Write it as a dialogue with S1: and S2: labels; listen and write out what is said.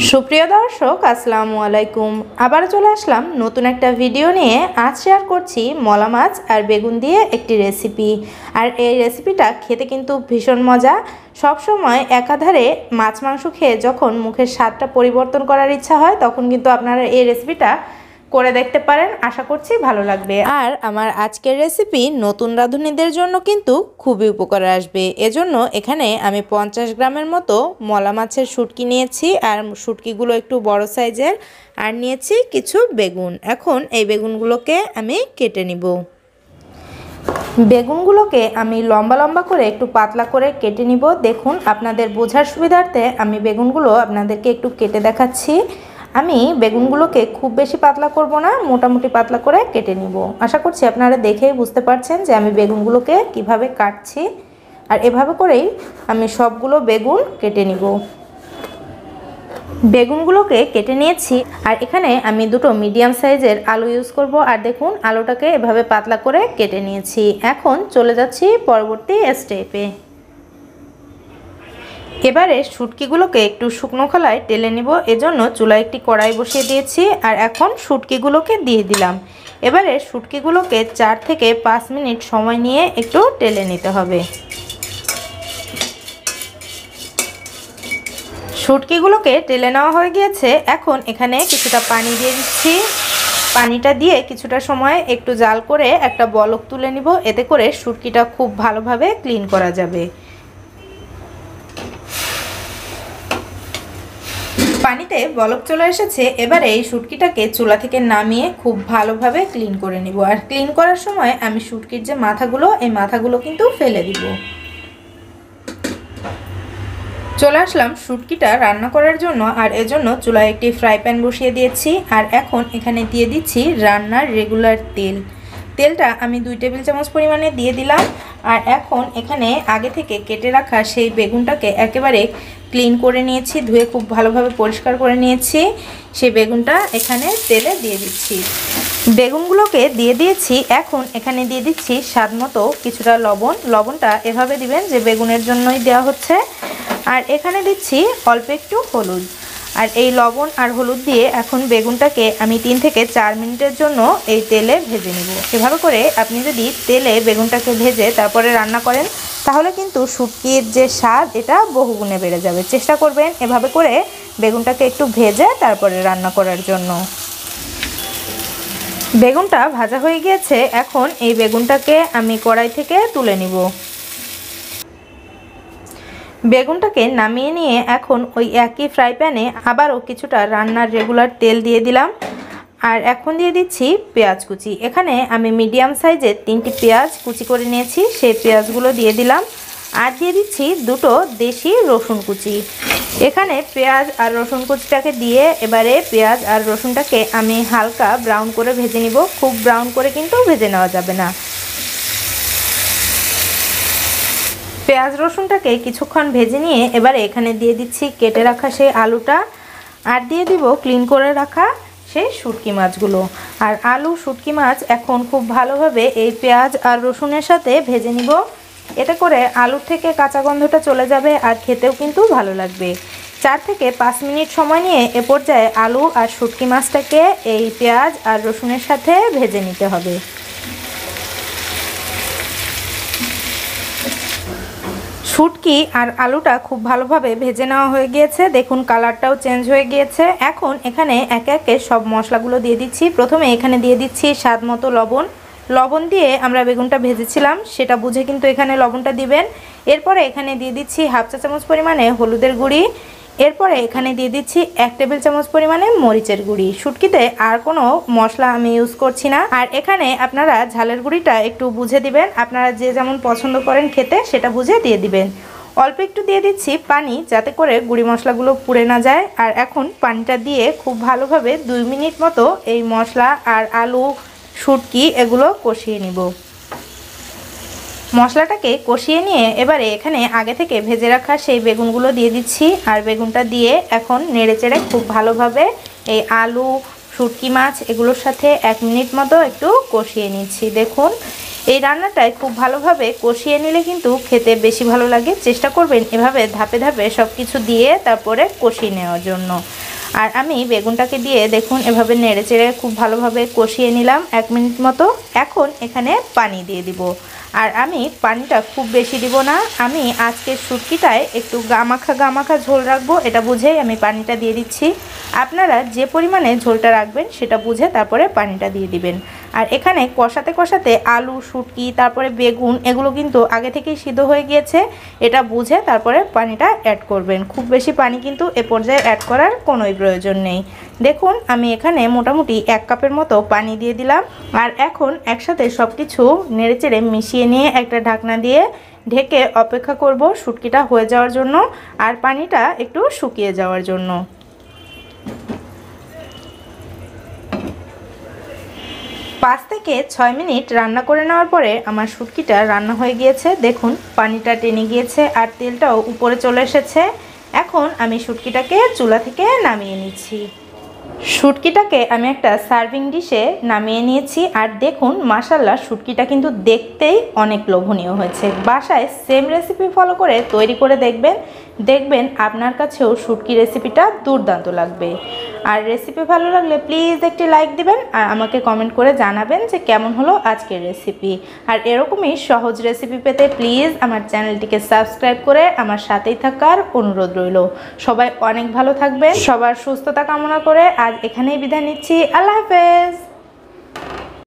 S1: সুপ্রিয় দর্শক, আসসালামু আলাইকুম। আবার চলে আসলাম নতুন একটা ভিডিও নিয়ে। আজ শেয়ার করছি মলা মাছ আর বেগুন দিয়ে একটি রেসিপি। আর এই রেসিপিটা খেতে কিন্তু ভীষণ মজা। সব সময় একাধারে মাছ মাংস খেয়ে যখন মুখের স্বাদটা পরিবর্তন করার ইচ্ছা হয়, তখন কিন্তু আপনারা এই রেসিপিটা করে দেখতে পারেন। আশা করছি ভালো লাগবে। আর আমার আজকের রেসিপি নতুন রাঁধুনিদের জন্য কিন্তু খুবই উপকারে আসবে। এজন্য এখানে আমি 50 গ্রামের মতো মলা মাছের শুটকি নিয়েছি, আর শুটকিগুলো একটু বড় সাইজের, আর নিয়েছি কিছু বেগুন। এখন এই বেগুনগুলোকে আমি কেটে নিব। বেগুনগুলোকে আমি লম্বা লম্বা করে একটু পাতলা করে কেটে নিব। দেখুন, আপনাদের বোঝার সুবিধার্থে আমি বেগুনগুলো আপনাদেরকে একটু কেটে দেখাচ্ছি। আমি বেগুনগুলোকে খুব বেশি পাতলা করব না, মোটামুটি পাতলা করে কেটে নিব। আশা করছি আপনারা দেখেই বুঝতে পারছেন যে আমি বেগুনগুলোকে কিভাবে কাটছি। আর এভাবে করেই আমি সবগুলো বেগুন কেটে নিব। বেগুনগুলোকে কেটে নিয়েছি, আর এখানে আমি দুটো মিডিয়াম সাইজের আলু ইউজ করব। আর দেখুন, আলুটাকে এভাবে পাতলা করে কেটে নিয়েছি। এখন চলে যাচ্ছি পরবর্তী স্টেপে। এবারে শুটকিগুলোকে একটু শুকনো খোলায় টেলে নেব। এজন্য চুলায় একটি কড়াই বসিয়ে দিয়েছি, আর এখন শুটকিগুলোকে দিয়ে দিলাম। এবারে শুটকিগুলোকে 4 থেকে 5 মিনিট সময় নিয়ে একটু টেলে নিতে হবে। শুটকিগুলোকে টেলে নেওয়া হয়ে গিয়েছে। এখন এখানে কিছুটা পানি দিয়ে দিচ্ছি। পানিটা দিয়ে কিছুটা সময় একটু জাল করে একটা বলক তুলে নিব। এতে করে শুটকিটা খুব ভালোভাবে ক্লিন করা যাবে। পানিতে বলক চলে এসেছে। এবারে এই শুটকিটাকে চুলা থেকে নামিয়ে খুব ভালোভাবে ক্লিন করে নিব। আর ক্লিন করার সময় আমি শুটকির যে মাথাগুলো, এই মাথাগুলো কিন্তু ফেলে দিব। চলে আসলাম শুটকিটা রান্না করার জন্য। আর এজন্য চুলায় একটি ফ্রাই প্যান বসিয়ে দিয়েছি। আর এখন এখানে দিয়ে দিচ্ছি রান্নার রেগুলার তেল। তেলটা আমি 2 টেবিল চামচ পরিমাণে দিয়ে দিলাম। আর এখন এখানে আগে থেকে কেটে রাখা সেই বেগুনটাকে একেবারে ক্লিন করে নিয়েছি, ধুয়ে খুব ভালোভাবে পরিষ্কার করে নিয়েছি। সেই বেগুনটা এখানে তেলে দিয়ে দিচ্ছি। বেগুনগুলোকে দিয়ে দিয়েছি। এখন এখানে দিয়ে দিচ্ছি স্বাদ মতো কিছুটা লবণ। লবণটা এভাবে দিবেন যে বেগুনের জন্যই দেওয়া হচ্ছে। আর এখানে দিচ্ছি অল্প একটু হলুদ। আর এই লবণ আর হলুদ দিয়ে এখন বেগুনটাকে আমি 3 থেকে 4 মিনিটের জন্য এই তেলে ভেজে নেব। এভাবে করে আপনি যদি তেলে বেগুনটাকে ভেজে তারপরে রান্না করেন, তাহলে কিন্তু শুটকির যে স্বাদ, এটা বহুগুণে বেড়ে যাবে। চেষ্টা করবেন এভাবে করে বেগুনটাকে একটু ভেজে তারপরে রান্না করার জন্য। বেগুনটা ভাজা হয়ে গিয়েছে। এখন এই বেগুনটাকে আমি কড়াই থেকে তুলে নিব। বেগুনটাকে নামিয়ে নিয়ে এখন ওই একই ফ্রাই প্যানে আবারও কিছুটা রান্নার রেগুলার তেল দিয়ে দিলাম। আর এখন দিয়ে দিচ্ছি পেঁয়াজ কুচি। এখানে আমি মিডিয়াম সাইজের 3টি পেঁয়াজ কুচি করে নিয়েছি, সেই পেঁয়াজগুলো দিয়ে দিলাম। আর দিয়ে দিচ্ছি 2টো দেশি রসুন কুচি। এখানে পেঁয়াজ আর রসুন কুচিটাকে দিয়ে এবারে পেঁয়াজ আর রসুনটাকে আমি হালকা ব্রাউন করে ভেজে নিব। খুব ব্রাউন করে কিন্তু ভেজে নেওয়া যাবে না। পেঁয়াজ রসুনটাকে কিছুক্ষণ ভেজে নিয়ে এবারে এখানে দিয়ে দিচ্ছি কেটে রাখা সেই আলুটা, আর দিয়ে দিব ক্লিন করে রাখা সেই শুটকি মাছগুলো। আর আলু শুটকি মাছ এখন খুব ভালোভাবে এই পেঁয়াজ আর রসুনের সাথে ভেজে নিব। এতে করে আলুর থেকে কাঁচা গন্ধটা চলে যাবে, আর খেতেও কিন্তু ভালো লাগবে। 4 থেকে 5 মিনিট সময় নিয়ে এ পর্যায়ে আলু আর শুটকি মাছটাকে এই পেঁয়াজ আর রসুনের সাথে ভেজে নিতে হবে। শুটকি আর আলুটা খুব ভালোভাবে ভেজে নেওয়া হয়ে গিয়েছে। দেখুন, কালারটাও চেঞ্জ হয়ে গিয়েছে। এখন এখানে একে একে সব মশলাগুলো দিয়ে দিচ্ছি। প্রথমে এখানে দিয়ে দিচ্ছি স্বাদ মতো লবণ। লবণ দিয়ে আমরা বেগুনটা ভেজেছিলাম, সেটা বুঝে কিন্তু এখানে লবণটা দিবেন। এরপরে এখানে দিয়ে দিচ্ছি 1/2 চা চামচ পরিমাণে হলুদের গুঁড়ি। এরপরে এখানে দিয়ে দিচ্ছি 1 টেবিল চামচ পরিমাণে মরিচের গুঁড়ি। শুটকিতে আর কোনো মশলা আমি ইউজ করছি না। আর এখানে আপনারা ঝালের গুঁড়িটা একটু বুঝে দিবেন, আপনারা যে যেমন পছন্দ করেন খেতে সেটা বুঝে দিয়ে দিবেন। অল্প একটু দিয়ে দিচ্ছি পানি, যাতে করে গুঁড়ি মশলাগুলো পুড়ে না যায়। আর এখন পানিটা দিয়ে খুব ভালোভাবে 2 মিনিট মতো এই মশলা আর আলু শুটকি এগুলো কষিয়ে নিব। মশলাটাকে কষিয়ে নিয়ে এবারে এখানে আগে থেকে ভেজে রাখা সেই বেগুনগুলো দিয়ে দিচ্ছি। আর বেগুনটা দিয়ে এখন নেড়েচেড়ে খুব ভালোভাবে এই আলু শুটকি মাছ এগুলোর সাথে 1 মিনিট মতো একটু কষিয়ে নিচ্ছি। দেখুন, এই রান্নাটায় খুব ভালোভাবে কষিয়ে নিলে কিন্তু খেতে বেশি ভালো লাগে। চেষ্টা করবেন এভাবে ধাপে ধাপে সব কিছু দিয়ে তারপরে কষিয়ে নেওয়ার জন্য। আর আমি বেগুনটাকে দিয়ে দেখুন এভাবে নেড়েচেড়ে খুব ভালোভাবে কষিয়ে নিলাম 1 মিনিট মতো। এখন এখানে পানি দিয়ে দিব। আর আমি পানিটা খুব বেশি দিব না, আমি আজকের শুটকিটায় একটু গামাখা গামাখা ঝোল রাখবো, এটা বুঝেই আমি পানিটা দিয়ে দিচ্ছি। আপনারা যে পরিমাণে ঝোলটা রাখবেন সেটা বুঝে তারপরে পানিটা দিয়ে দিবেন। আর এখানে কষাতে কষাতে আলু, শুটকি, তারপরে বেগুন এগুলো কিন্তু আগে থেকেই সিদ্ধ হয়ে গিয়েছে, এটা বুঝে তারপরে পানিটা অ্যাড করবেন। খুব বেশি পানি কিন্তু এ পর্যায়ে অ্যাড করার কোনোই প্রয়োজন নেই। দেখুন আমি এখানে মোটামুটি 1 কাপের মতো পানি দিয়ে দিলাম। আর এখন একসাথে সব কিছু নেড়েচেড়ে মিশিয়ে নিয়ে একটা ঢাকনা দিয়ে ঢেকে অপেক্ষা করব শুটকিটা হয়ে যাওয়ার জন্য আর পানিটা একটু শুকিয়ে যাওয়ার জন্য। 5 থেকে 6 মিনিট রান্না করে নেওয়ার পরে আমার শুটকিটা রান্না হয়ে গিয়েছে। দেখুন পানিটা টেনে গিয়েছে আর তেলটাও উপরে চলে এসেছে। এখন আমি শুটকিটাকে চুলা থেকে নামিয়ে নিচ্ছি। শুটকিটাকে আমি একটা সার্ভিং ডিশে নামিয়ে নিয়েছি। আর দেখুন মাশাআল্লাহ শুটকিটা কিন্তু দেখতেই অনেক লোভনীয় হয়েছে। বাসায় সেম রেসিপি ফলো করে তৈরি করে দেখবেন আপনার কাছেও শুটকি রেসিপিটা দুর্দান্ত লাগবে। আর রেসিপি ভালো লাগলে প্লিজ একটি লাইক দিবেন আর আমাকে কমেন্ট করে জানাবেন যে কেমন হলো আজকের রেসিপি। আর এরকমই সহজ রেসিপি পেতে প্লিজ আমার চ্যানেলটিকে সাবস্ক্রাইব করে আমার সাথেই থাকার অনুরোধ রইল। সবাই অনেক ভালো থাকবেন, সবার সুস্থতা কামনা করে আজ এখানেই বিদায় নিচ্ছি। আল্লাহ হাফেজ।